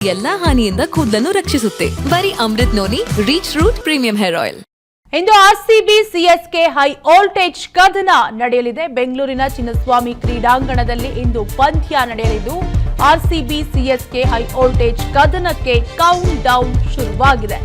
ಎಲ್ಲಾ ಹಾನಿಯಿಂದ ಕೂದಲನ್ನು ರಕ್ಷಿಸುತ್ತೆ. ಬರೀ Amrut Noni reach root premium hair oil. ಇಂದು ಆರ್ಸಿಬಿ ಸಿಎಸ್ಕೆ ಹೈ ವೋಲ್ಟೇಜ್ ಕದನ ನಡೆಯಲಿದೆ. ಬೆಂಗಳೂರಿನ ಚಿನ್ನಸ್ವಾಮಿ ಕ್ರೀಡಾಂಗಣದಲ್ಲಿ ಇಂದು ಪಂದ್ಯ ನಡೆಯಲಿದ್ದು ಆರ್ಸಿಬಿ ಸಿಎಸ್ಕೆ ಹೈ ವೋಲ್ಟೇಜ್ ಕದನಕ್ಕೆ ಕೌಂಟ್ ಡೌನ್ ಶುರುವಾಗಿದೆ.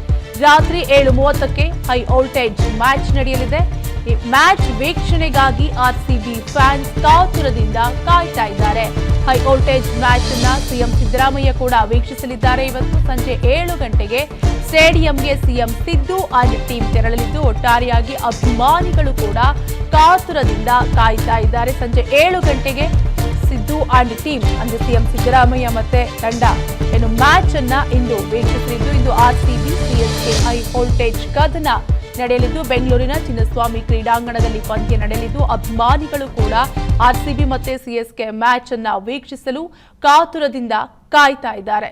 ರಾತ್ರಿ 7:30ಕ್ಕೆ ಹೈ ವೋಲ್ಟೇಜ್ ಮ್ಯಾಚ್ ನಡೆಯಲಿದೆ. ಈ ಮ್ಯಾಚ್ ವೀಕ್ಷಣೆಗಾಗಿ ಆರ್ಸಿಬಿ ಫ್ಯಾನ್ಸ್ ಕಾತುರದಿಂದ ಕಾಯ್ತಾ ಇದ್ದಾರೆ. ಹೈ ವೋಲ್ಟೇಜ್ ಮ್ಯಾಚ್ ಅನ್ನ ಸಿಎಂ ಸಿದ್ದರಾಮಯ್ಯ ಕೂಡ ವೀಕ್ಷಿಸಲಿದ್ದಾರೆ. ಇವತ್ತು ಸಂಜೆ 7 ಗಂಟೆಗೆ ಸ್ಟೇಡಿಯಂಗೆ ಸಿಎಂ ಸಿದ್ದು ಅಂಡ್ ಟೀಮ್ ತೆರಳಲಿದ್ದು ಒಟ್ಟಾರೆಯಾಗಿ ಅಭಿಮಾನಿಗಳು ಕೂಡ ಕಾತುರದಿಂದ ಕಾಯ್ತಾ ಇದ್ದಾರೆ. ಸಂಜೆ 7 ಗಂಟೆಗೆ ಸಿದ್ದು ಅಂಡ್ ಟೀಮ್ ಅಂದ್ರೆ ಸಿಎಂ ಸಿದ್ದರಾಮಯ್ಯ ಮತ್ತೆ ತಂಡ ಏನು ಮ್ಯಾಚ್ ಅನ್ನ ಇಂದು ವೀಕ್ಷಿಸಲಿದ್ದು ಇಂದು ಆರ್ಸಿಬಿ ಸಿಎಸ್ಕೆ ಹೈ ವೋಲ್ಟೇಜ್ ಕದನ ನಡೆಯಲಿದ್ದು ಬೆಂಗಳೂರಿನ ಚಿನ್ನಸ್ವಾಮಿ ಕ್ರೀಡಾಂಗಣದಲ್ಲಿ ಪಂದ್ಯ ನಡೆಯಲಿದ್ದು ಅಭಿಮಾನಿಗಳು ಕೂಡ ಆರ್ಸಿಬಿ ಮತ್ತೆ ಸಿಎಸ್ಕೆ ಮ್ಯಾಚ್ ಅನ್ನ ವೀಕ್ಷಿಸಲು ಕಾತುರದಿಂದ ಕಾಯ್ತಾ ಇದ್ದಾರೆ.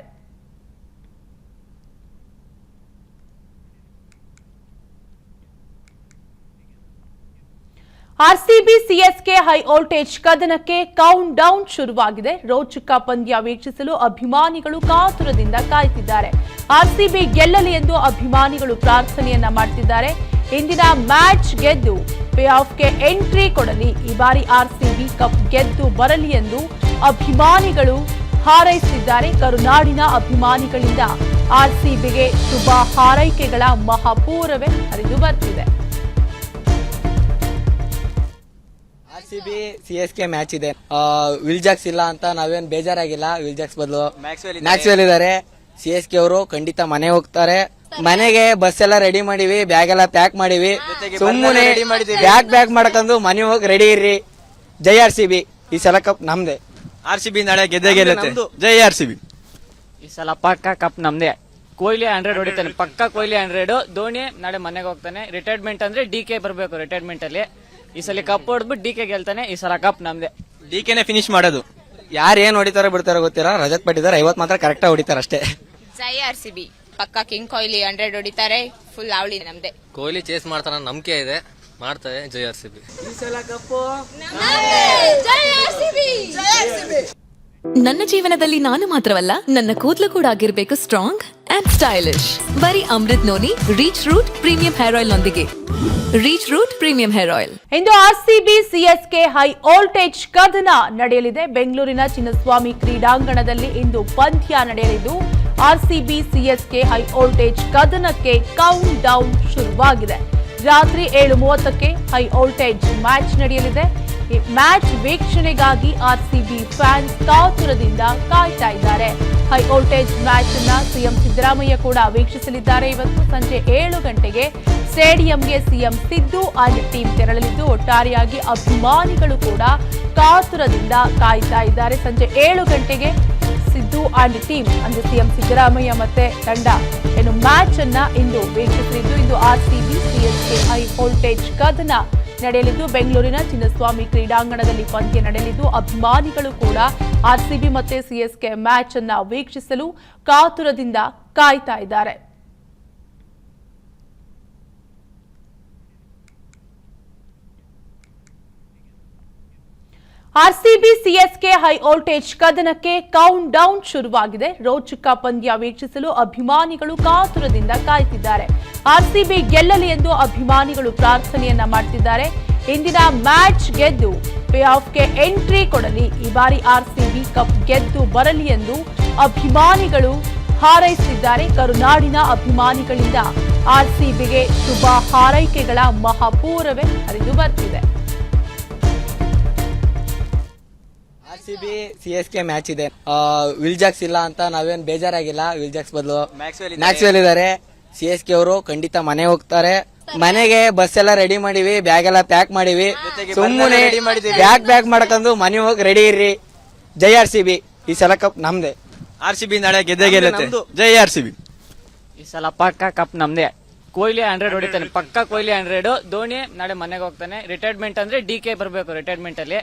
ಆರ್ಸಿಬಿ ಸಿಎಸ್ಕೆ ಹೈ ವೋಲ್ಟೇಜ್ ಕದನಕ್ಕೆ ಕೌಂಟ್ ಡೌನ್ ಶುರುವಾಗಿದೆ. ರೋಚಕ ಪಂದ್ಯ ವೀಕ್ಷಿಸಲು ಅಭಿಮಾನಿಗಳು ಕಾತುರದಿಂದ ಕಾಯ್ತಿದ್ದಾರೆ. ಆರ್ಸಿಬಿ ಗೆಲ್ಲಲಿ ಎಂದು ಅಭಿಮಾನಿಗಳು ಪ್ರಾರ್ಥನೆಯನ್ನ ಮಾಡ್ತಿದ್ದಾರೆ. ಇಂದಿನ ಮ್ಯಾಚ್ ಗೆದ್ದು ಪ್ಲೇ ಆಫ್ಗೆ ಎಂಟ್ರಿ ಕೊಡಲಿ, ಈ ಬಾರಿ ಆರ್ಸಿಬಿ ಕಪ್ ಗೆದ್ದು ಬರಲಿ ಎಂದು ಅಭಿಮಾನಿಗಳು ಹಾರೈಸಿದ್ದಾರೆ. ಕರುನಾಡಿನ ಅಭಿಮಾನಿಗಳಿಂದ ಆರ್ಸಿಬಿಗೆ ಶುಭ ಹಾರೈಕೆಗಳ ಮಹಾಪೂರವೇ ಹರಿದು ಬರ್ತಿದೆ. ಆರ್ಸಿಬಿ ಸಿಎಸ್ಕೆ ಮ್ಯಾಚ್ ಇದೆ. ವಿಲ್ಜಾಕ್ಸ್ ಇಲ್ಲ ಅಂತ ನಾವೇನ್ ಬೇಜಾರಾಗಿಲ್ಲ. ವಿಲ್ಜಾಕ್ಸ್ ಬದಲು ಮ್ಯಾಕ್ಸ್ವೆಲ್ ಇದಾರೆ. ಸಿಎಸ್ಕೆ ಅವರು ಖಂಡಿತ ಮನೆ ಹೋಗ್ತಾರೆ. ಮನೆಗೆ ಬಸ್ ಎಲ್ಲ ರೆಡಿ ಮಾಡಿವಿ, ಬ್ಯಾಗ್ ಎಲ್ಲ ಪ್ಯಾಕ್ ಮಾಡಿವಿ. ಸುಮ್ಮನೆ ಬ್ಯಾಗ್ ಮಾಡಕೊಂಡು ಮನೆ ಹೋಗಿ ರೆಡಿ ಇರ್ರಿ. ಜೈ ಆರ್ಸಿಬಿ, ಈ ಸಲ ಕಪ್ ನಮ್ದೆ. ಆರ್ಸಿಬಿ ನಾಳೆ ಗೆದ್ದೆ ಗೆಲ್ಲುತ್ತೆ. ಜೈ ಆರ್ಸಿಬಿ. ಈ ಸಲ ಪಕ್ಕ ಕಪ್ ನಮ್ದೆ. ಕೊಹ್ಲಿ 100 ಹೊಡಿತಾನೆ, ಪಕ್ಕ ಕೊಹ್ಲಿ 100. ಧೋನಿ ನಾಳೆ ಮನೆಗೆ ಹೋಗ್ತಾನೆ. ರಿಟೈರ್ಮೆಂಟ್ ಅಂದ್ರೆ ಡಿಕೆ ಬರಬೇಕು. ರಿಟೈರ್ಮೆಂಟ್ ಅಲ್ಲಿ ಈ ಸಲ ಕಪ್ ಹೊಡ್ಬಿಟ್ಟು ಡಿಕೆ ಗೆಲ್ತಾನೆ. ಈ ಸಲ ಕಪ್ ನಮ್ದೆ. ಡಿಕೆನೆ ಫಿನಿಶ್ ಮಾಡೋದು. ಯಾರು ಏನ್ ಹೊಡಿತಾರೋ ಬಿಡ್ತಾರೋ ಗೊತ್ತಿಲ್ಲ. ರಜತ್ ಪಟ್ಟಿದ್ದಾರೆ 50 ಮಾತ್ರ ಕರೆಕ್ಟ್ ಹೊಡಿತಾರ ಅಷ್ಟೇ. ಜೈ ಆರ್ಸಿಬಿ, ಪಕ್ಕ ಕಿಂಗ್ ಕೊಹ್ಲಿ 100 ಹೊಡಿತಾರೆ. ಫುಲ್ ಅವಳಿ ನಮ್ದೆ. ಕೊಹ್ಲಿ ಚೇಸ್ ಮಾಡ್ತಾರ, ನಂಬಿಕೆ ಇದೆ, ಮಾಡ್ತಾರೆ. ಜೈ ಆರ್ಸಿಬಿ. ಈ ಸಲ ಕಪ್ಪು ನನ್ನ ಜೀವನದಲ್ಲಿ ನಾನು ಮಾತ್ರವಲ್ಲ, ನನ್ನ ಕೂದಲು ಕೂಡ ಆಗಿರ್ಬೇಕು ಸ್ಟ್ರಾಂಗ್ ಅಂಡ್ ಸ್ಟೈಲಿಶ್. ಬರೀ Amrut Noni reach root premium hair oil ನೊಂದಿಗೆ. Reach root premium hair oil. ಇಂದು ಆರ್ಸಿಬಿ ಸಿಎಸ್ಕೆ ಹೈ ವೋಲ್ಟೇಜ್ ಕದನ ನಡೆಯಲಿದೆ. ಬೆಂಗಳೂರಿನ ಚಿನ್ನಸ್ವಾಮಿ ಕ್ರೀಡಾಂಗಣದಲ್ಲಿ ಇಂದು ಪಂದ್ಯ ನಡೆಯಲಿದ್ದು ಆರ್ಸಿಬಿ ಸಿಎಸ್ಕೆ ಹೈ ವೋಲ್ಟೇಜ್ ಕದನಕ್ಕೆ ಕೌಂಟ್ ಡೌನ್ ಶುರುವಾಗಿದೆ. ರಾತ್ರಿ 7:30ಕ್ಕೆ ಹೈ ವೋಲ್ಟೇಜ್ ಮ್ಯಾಚ್ ನಡೆಯಲಿದೆ. ಈ ಮ್ಯಾಚ್ ವೀಕ್ಷಣೆಗಾಗಿ ಆರ್ಸಿಬಿ ಫ್ಯಾನ್ಸ್ ಕಾತುರದಿಂದ ಕಾಯ್ತಾ ಇದ್ದಾರೆ. ಹೈ ವೋಲ್ಟೇಜ್ ಮ್ಯಾಚ್ ಅನ್ನ ಸಿಎಂ ಸಿದ್ದರಾಮಯ್ಯ ಕೂಡ ವೀಕ್ಷಿಸಲಿದ್ದಾರೆ. ಇವತ್ತು ಸಂಜೆ 7 ಗಂಟೆಗೆ ಸ್ಟೇಡಿಯಂಗೆ ಸಿಎಂ ಸಿದ್ದು ಅಂಡ್ ಟೀಮ್ ತೆರಳಲಿದ್ದು ಒಟ್ಟಾರೆಯಾಗಿ ಅಭಿಮಾನಿಗಳು ಕೂಡ ಕಾತುರದಿಂದ ಕಾಯ್ತಾ ಇದ್ದಾರೆ. ಸಂಜೆ 7 ಗಂಟೆಗೆ ಸಿದ್ದು ಅಂಡ್ ಟೀಮ್ ಅಂದ್ರೆ ಸಿಎಂ ಸಿದ್ದರಾಮಯ್ಯ ಮತ್ತೆ ತಂಡ ಏನು ಮ್ಯಾಚ್ ಅನ್ನ ಇಂದು ವೀಕ್ಷಿಸಲಿದ್ದು ಇಂದು ಆರ್ಸಿಬಿ ಸಿಎಸ್ಕೆ ಹೈ ವೋಲ್ಟೇಜ್ ಕದನ ನಡೆಯಲಿದ್ದು ಬೆಂಗಳೂರಿನ ಚಿನ್ನಸ್ವಾಮಿ ಕ್ರೀಡಾಂಗಣದಲ್ಲಿ ಪಂದ್ಯ ನಡೆಯಲಿದ್ದು ಅಭಿಮಾನಿಗಳು ಕೂಡ ಆರ್ಸಿಬಿ ಮತ್ತೆ ಸಿಎಸ್ಕೆ ಮ್ಯಾಚ್ ಅನ್ನ ವೀಕ್ಷಿಸಲು ಕಾತುರದಿಂದ ಕಾಯ್ತಾ ಇದ್ದಾರೆ. ಆರ್ಸಿಬಿ ಸಿಎಸ್ಕೆ ಹೈ ವೋಲ್ಟೇಜ್ ಕದನಕ್ಕೆ ಕೌಂಟ್ ಡೌನ್ ಶುರುವಾಗಿದೆ. ರೋಚಕ ಪಂದ್ಯ ವೀಕ್ಷಿಸಲು ಅಭಿಮಾನಿಗಳು ಕಾತುರದಿಂದ ಕಾಯ್ತಿದ್ದಾರೆ. ಆರ್ಸಿಬಿ ಗೆಲ್ಲಲಿ ಎಂದು ಅಭಿಮಾನಿಗಳು ಪ್ರಾರ್ಥನೆಯನ್ನ ಮಾಡ್ತಿದ್ದಾರೆ. ಇಂದಿನ ಮ್ಯಾಚ್ ಗೆದ್ದು ಪ್ಲೇ ಆಫ್ಗೆ ಎಂಟ್ರಿ ಕೊಡಲಿ, ಈ ಬಾರಿ ಆರ್ಸಿಬಿ ಕಪ್ ಗೆದ್ದು ಬರಲಿ ಎಂದು ಅಭಿಮಾನಿಗಳು ಹಾರೈಸಿದ್ದಾರೆ. ಕರುನಾಡಿನ ಅಭಿಮಾನಿಗಳಿಂದ ಆರ್ಸಿಬಿಗೆ ಶುಭ ಹಾರೈಕೆಗಳ ಮಹಾಪೂರವೇ ಹರಿದು ಬರ್ತಿದೆ. ಆರ್ಸಿಬಿ ಸಿಎಸ್ಕೆ ಮ್ಯಾಚ್ ಇದೆ. ವಿಲ್ಜಾಕ್ಸ್ ಇಲ್ಲ ಅಂತ ನಾವೇನ್ ಬೇಜಾರಾಗಿಲ್ಲ. ವಿಲ್ಜಾಕ್ಸ್ ಬದಲು ಮ್ಯಾಕ್ಸ್ವೆಲ್ ಇದಾರೆ. ಸಿಎಸ್ಕೆ ಅವರು ಖಂಡಿತ ಮನೆ ಹೋಗ್ತಾರೆ. ಮನೆಗೆ ಬಸ್ ಎಲ್ಲ ರೆಡಿ ಮಾಡಿವಿ, ಬ್ಯಾಗ್ ಎಲ್ಲ ಪ್ಯಾಕ್ ಮಾಡಿವಿ. ಸುಮ್ಮನೆ ಬ್ಯಾಗ್ ಮಾಡಕೊಂಡು ಮನೆ ಹೋಗಿ ರೆಡಿ ಇರ್ರಿ. ಜೈ ಆರ್ಸಿಬಿ, ಈ ಸಲ ಕಪ್ ನಮ್ದೆ. ಆರ್ಸಿಬಿ ನಾಳೆ ಗೆದ್ದೆ ಗೆಲ್ಲುತ್ತೆ. ಜೈ ಆರ್ಸಿಬಿ. ಈ ಸಲ ಪಕ್ಕ ಕಪ್ ನಮ್ದೆ. ಕೊಹ್ಲಿ 100 ಹೊಡಿತಾನೆ, ಪಕ್ಕ ಕೊಹ್ಲಿ 100. ಧೋನಿ ನಾಳೆ ಮನೆಗೆ ಹೋಗ್ತಾನೆ. ರಿಟೈರ್ಮೆಂಟ್ ಅಂದ್ರೆ ಡಿಕೆ ಬರಬೇಕು. ರಿಟೈರ್ಮೆಂಟ್ ಅಲ್ಲಿ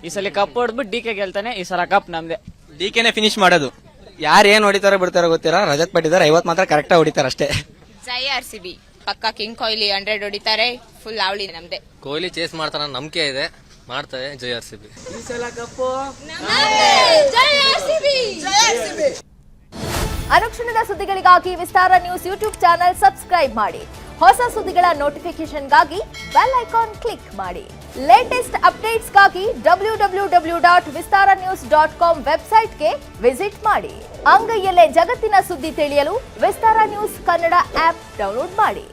ಈ ಸಲ ಕಪ್ ಹೊಡ್ಬಿಟ್ಟು ಡಿಕೆ ಗೆಲ್ತಾನೆ. ಈ ಸಲ ಕಪ್ ನಮ್ದೆ. ಡಿಕೆನೆ ಫಿನಿಶ್ ಮಾಡೋದು. ಯಾರು ಏನ್ ಹೊಡಿತಾರೋ ಬಿಡ್ತಾರೋ ಗೊತ್ತಿಲ್ಲ. ರಜತ್ ಪಟ್ಟಿದ್ದಾರೆ 50 ಮಾತ್ರ ಕರೆಕ್ಟ್ ಹೊಡಿತಾರ ಅಷ್ಟೇ. ಜೈ ಆರ್ಸಿಬಿ, ಪಕ್ಕ ಕಿಂಗ್ ಕೊಹ್ಲಿ 100 ಹೊಡಿತಾರೆ. ಫುಲ್ ಅವಳಿ ನಮ್ದೆ. ಕೊಹ್ಲಿ ಚೇಸ್ ಮಾಡ್ತಾರ, ನಂಬಿಕೆ ಇದೆ, ಮಾಡ್ತಾರೆ. ಜೈ ಆರ್ಸಿಬಿ. ಈ ಸಲ ಕಪ್ಪು ಜೈ ಆರ್ಸಿಬಿ. ಅನುಕ್ಷಣದ ಸುದ್ದಿಗಳಿಗಾಗಿ ವಿಸ್ತಾರ ನ್ಯೂಸ್ ಯೂಟ್ಯೂಬ್ ಚಾನೆಲ್ ಸಬ್ಸ್ಕ್ರೈಬ್ ಮಾಡಿ. ಹೊಸ ಸುದ್ದಿಗಳ ನೋಟಿಫಿಕೇಶನ್ಗಾಗಿ ಬೆಲ್ ಐಕಾನ್ ಕ್ಲಿಕ್ ಮಾಡಿ. ಲೇಟೆಸ್ಟ್ ಅಪ್ಡೇಟ್ಸ್ಗಾಗಿ www.vistaranews.com ವೆಬ್ಸೈಟ್ಗೆ ವಿಸಿಟ್ ಮಾಡಿ. ಅಂಗೈಯಲ್ಲೇ ಜಗತ್ತಿನ ಸುದ್ದಿ ತಿಳಿಯಲು ವಿಸ್ತಾರ ನ್ಯೂಸ್ ಕನ್ನಡ ಆಪ್ ಡೌನ್ಲೋಡ್ ಮಾಡಿ.